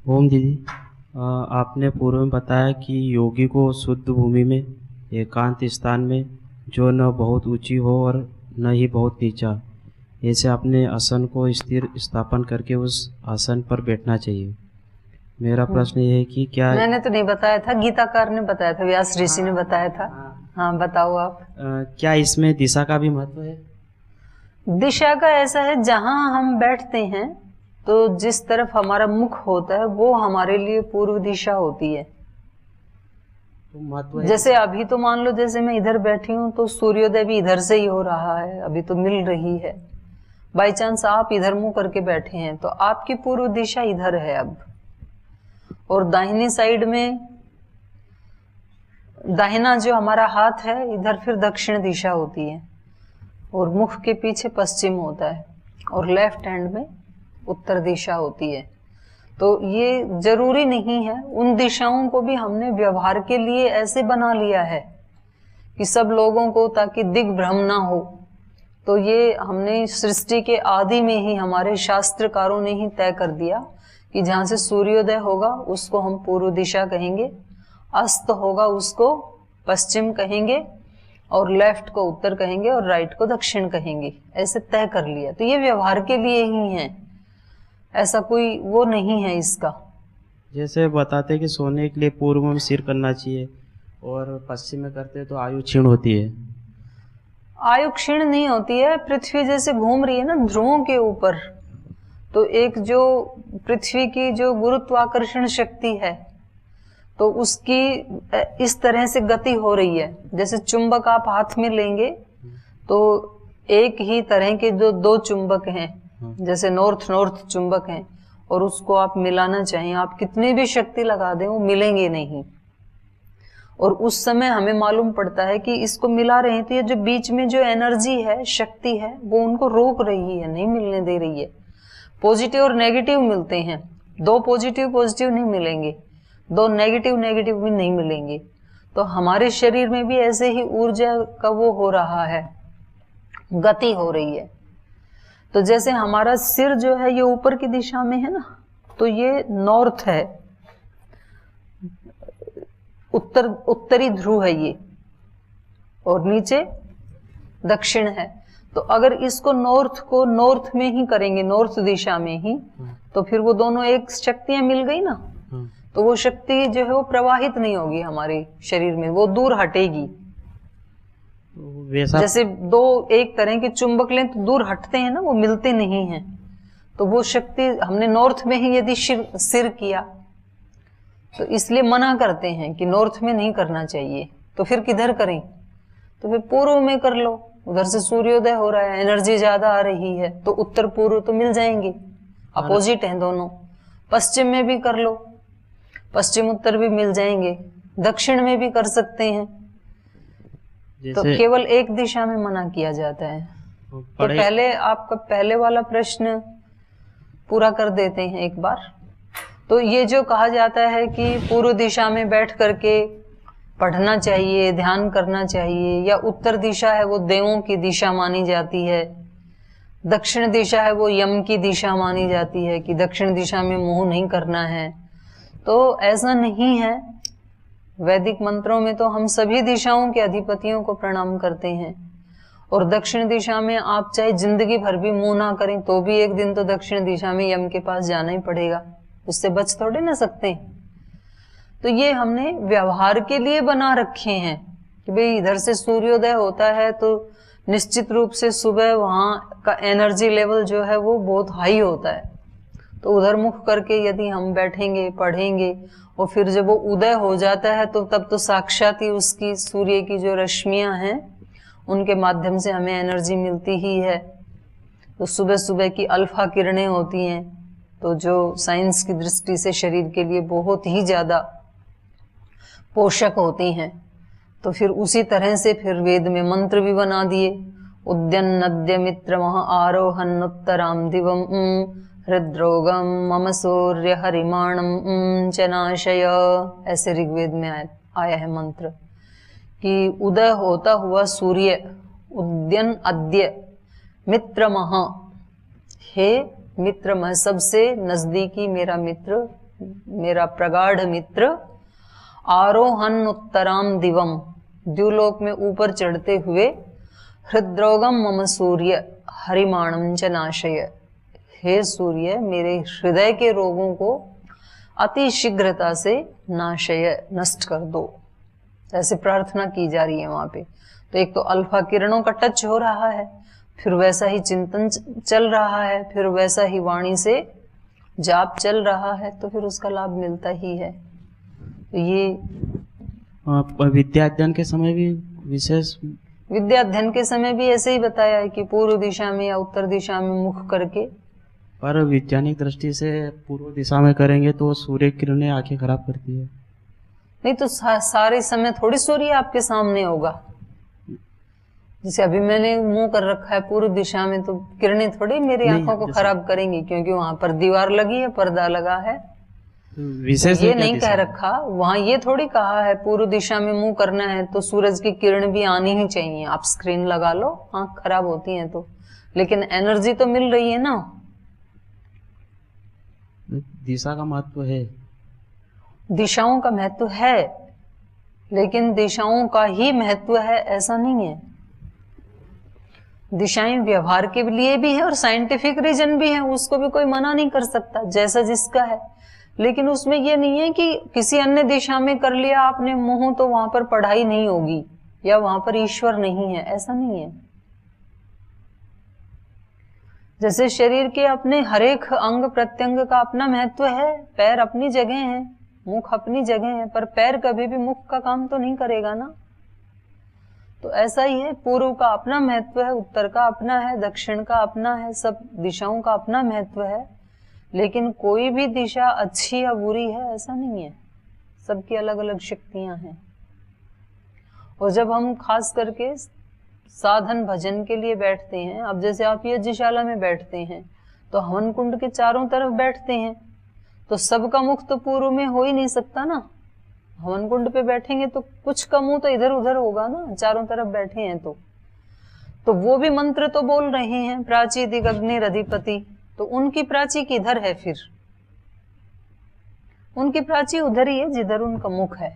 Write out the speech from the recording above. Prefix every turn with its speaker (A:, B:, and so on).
A: ओम दीदी, आपने पूर्व में बताया कि योगी को शुद्ध भूमि में, एकांत स्थान में, जो न बहुत ऊंची हो और न ही बहुत नीचा, ऐसे अपने आसन को स्थिर स्थापन करके उस आसन पर बैठना चाहिए। मेरा प्रश्न ये है कि क्या
B: मैंने तो नहीं बताया था, गीताकार ने बताया था, व्यास ऋषि ने बताया था। हाँ बताओ आप।
A: क्या इसमें दिशा का भी महत्व है?
B: दिशा का ऐसा है, जहां हम बैठते हैं तो जिस तरफ हमारा मुख होता है वो हमारे लिए पूर्व दिशा होती है।
A: तो महत्व है।
B: जैसे अभी तो मान लो, जैसे मैं इधर बैठी हूँ तो सूर्योदय भी इधर से ही हो रहा है, अभी तो मिल रही है। बाई चांस आप इधर मुंह करके बैठे हैं तो आपकी पूर्व दिशा इधर है अब, और दाहिनी साइड में दाहिना जो हमारा हाथ है इधर फिर दक्षिण दिशा होती है, और मुख के पीछे पश्चिम होता है, और लेफ्ट हैंड में उत्तर दिशा होती है। तो ये जरूरी नहीं है, उन दिशाओं को भी हमने व्यवहार के लिए ऐसे बना लिया है कि सब लोगों को, ताकि दिग्भ्रम ना हो। तो ये हमने सृष्टि के आदि में ही हमारे शास्त्रकारों ने ही तय कर दिया कि जहां से सूर्योदय होगा उसको हम पूर्व दिशा कहेंगे, अस्त होगा उसको पश्चिम कहेंगे, और लेफ्ट को उत्तर कहेंगे, और राइट को दक्षिण कहेंगे। ऐसे तय कर लिया। तो ये व्यवहार के लिए ही है, ऐसा कोई वो नहीं है इसका।
A: जैसे बताते कि सोने के लिए पूर्व में सिर करना चाहिए और पश्चिम में करते तो आयु क्षीण होती है।
B: आयु क्षीण नहीं होती है। पृथ्वी जैसे घूम रही है ना ध्रुवों के ऊपर, तो एक जो पृथ्वी की जो गुरुत्वाकर्षण शक्ति है तो उसकी इस तरह से गति हो रही है। जैसे चुंबक आप हाथ में लेंगे तो एक ही तरह के जो दो चुंबक हैं, जैसे नॉर्थ नॉर्थ चुंबक हैं, और उसको आप मिलाना चाहें, आप कितनी भी शक्ति लगा दें वो मिलेंगे नहीं। और उस समय हमें मालूम पड़ता है कि इसको मिला रहे हैं तो ये जो बीच में जो एनर्जी है, शक्ति है, वो उनको रोक रही है, नहीं मिलने दे रही है। पॉजिटिव और नेगेटिव मिलते हैं, दो पॉजिटिव पॉजिटिव नहीं मिलेंगे, दो नेगेटिव नेगेटिव भी नहीं मिलेंगे। तो हमारे शरीर में भी ऐसे ही ऊर्जा का वो हो रहा है, गति हो रही है। तो जैसे हमारा सिर जो है ये ऊपर की दिशा में है ना, तो ये नॉर्थ है, उत्तरी ध्रुव है ये, और नीचे दक्षिण है। तो अगर इसको नॉर्थ को नॉर्थ में ही करेंगे, नॉर्थ दिशा में ही, तो फिर वो दोनों एक शक्तियां मिल गई ना, तो वो शक्ति जो है वो प्रवाहित नहीं होगी हमारे शरीर में, वो दूर हटेगी। जैसे दो एक तरह के चुंबक लें तो दूर हटते हैं ना, वो मिलते नहीं हैं। तो वो शक्ति हमने नॉर्थ में ही यदि सिर किया तो इसलिए मना करते हैं कि नॉर्थ में नहीं करना चाहिए। तो फिर किधर करें? तो फिर पूर्व में कर लो, उधर से सूर्योदय हो रहा है, एनर्जी ज्यादा आ रही है, तो उत्तर पूर्व तो मिल जाएंगे, अपोजिट हैं दोनों। पश्चिम में भी कर लो, पश्चिम उत्तर भी मिल जाएंगे, दक्षिण में भी कर सकते हैं। तो केवल एक दिशा में मना किया जाता है। तो पहले आपका पहले वाला प्रश्न पूरा कर देते हैं एक बार। तो ये जो कहा जाता है कि पूर्व दिशा में बैठ करके पढ़ना चाहिए, ध्यान करना चाहिए, या उत्तर दिशा है वो देवों की दिशा मानी जाती है, दक्षिण दिशा है वो यम की दिशा मानी जाती है कि दक्षिण दिशा में मुंह नहीं करना है, तो ऐसा नहीं है। वैदिक मंत्रों में तो हम सभी दिशाओं के अधिपतियों को प्रणाम करते हैं, और दक्षिण दिशा में आप चाहे जिंदगी भर भी मुंह ना करें तो भी एक दिन तो दक्षिण दिशा में यम के पास जाना ही पड़ेगा, उससे बच थोड़े ना सकते हैं। तो ये हमने व्यवहार के लिए बना रखे हैं कि भाई इधर से सूर्योदय होता है तो निश्चित रूप से सुबह वहां का एनर्जी लेवल जो है वो बहुत हाई होता है, तो उधर मुख करके यदि हम बैठेंगे पढ़ेंगे, और फिर जब वो उदय हो जाता है तो तब तो साक्षात ही उसकी सूर्य की जो रश्मियां हैं उनके माध्यम से हमें एनर्जी मिलती ही है। तो सुबह सुबह की अल्फा किरणें होती हैं, तो जो साइंस की दृष्टि से शरीर के लिए बहुत ही ज्यादा पोषक होती हैं। तो फिर उसी तरह से फिर वेद में मंत्र भी बना दिए, उद्यन्नद्य मित्र मह आरोहन उत्तराम दिवम हृद्रोगम मम सूर्य हरिमाणम चनाशय, ऐसे ऋग्वेद में आया है मंत्र कि उदय होता हुआ सूर्य, उद्यन अद्य मित्रमः, हे मित्रमः, सबसे नजदीकी मेरा मित्र मेरा प्रगाढ़ मित्र, आरोहन उत्तराम दिवम, द्युलोक में ऊपर चढ़ते हुए, हृद्रोगम मम सूर्य हरिमाणम च नाशय, हे सूर्य मेरे हृदय के रोगों को अति शीघ्रता से नाशय नष्ट कर दो। ऐसे प्रार्थना की जा रही है वहां पे। तो एक तो अल्फा किरणों का टच हो रहा है, फिर वैसा ही चिंतन चल रहा है, फिर वैसा ही वाणी से जाप चल रहा है, तो फिर उसका लाभ मिलता ही है। तो ये
A: विद्या अध्ययन के समय भी विशेष,
B: विद्या अध्ययन के समय भी ऐसे ही बताया है कि पूर्व दिशा में या उत्तर दिशा में मुख करके।
A: पर वैज्ञानिक दृष्टि से पूर्व दिशा में करेंगे तो सूर्य किरणें आंखें खराब करती है।
B: नहीं तो सारे समय थोड़ी सूर्य आपके सामने होगा। जैसे अभी मैंने मुंह कर रखा है पूर्व दिशा में, तो किरणें थोड़ी मेरी आंखों को खराब करेंगी, क्योंकि वहां पर दीवार लगी है, पर्दा लगा है।
A: विशेष
B: ये नहीं कह रखा वहां, ये थोड़ी कहा है पूर्व दिशा में मुंह करना है तो सूरज की किरण भी आनी ही चाहिए। आप स्क्रीन लगा लो, आंख खराब होती है तो, लेकिन एनर्जी तो मिल रही है ना।
A: दिशा का महत्व है,
B: दिशाओं का महत्व है, लेकिन दिशाओं का ही महत्व है ऐसा नहीं है। दिशाएं व्यवहार के लिए भी है और साइंटिफिक रीजन भी है, उसको भी कोई मना नहीं कर सकता, जैसा जिसका है। लेकिन उसमें यह नहीं है कि किसी अन्य दिशा में कर लिया आपने मुंह तो वहां पर पढ़ाई नहीं होगी या वहां पर ईश्वर नहीं है, ऐसा नहीं है। जैसे शरीर के अपने हरेक अंग प्रत्यंग का अपना महत्व है, पैर अपनी जगह है, मुख अपनी जगह है, पर पैर कभी भी मुख का काम तो नहीं करेगा ना। तो ऐसा ही है, पूर्व का अपना महत्व है, उत्तर का अपना है, दक्षिण का अपना है, सब दिशाओं का अपना महत्व है। लेकिन कोई भी दिशा अच्छी या बुरी है ऐसा नहीं है, सबकी अलग अलग शक्तियां हैं। और जब हम खास करके साधन भजन के लिए बैठते हैं, अब जैसे आप यज्ञशाला में बैठते हैं तो हवन कुंड के चारों तरफ बैठते हैं, तो सबका मुख तो पूर्व में हो ही नहीं सकता ना। हवन कुंड पे बैठेंगे तो कुछ का मुंह तो इधर उधर होगा ना, चारों तरफ बैठे हैं तो वो भी मंत्र तो बोल रहे हैं, प्राची दिग्ग्नि अधिपति, तो उनकी प्राची किधर है? फिर उनकी प्राची उधर ही है जिधर उनका मुख है।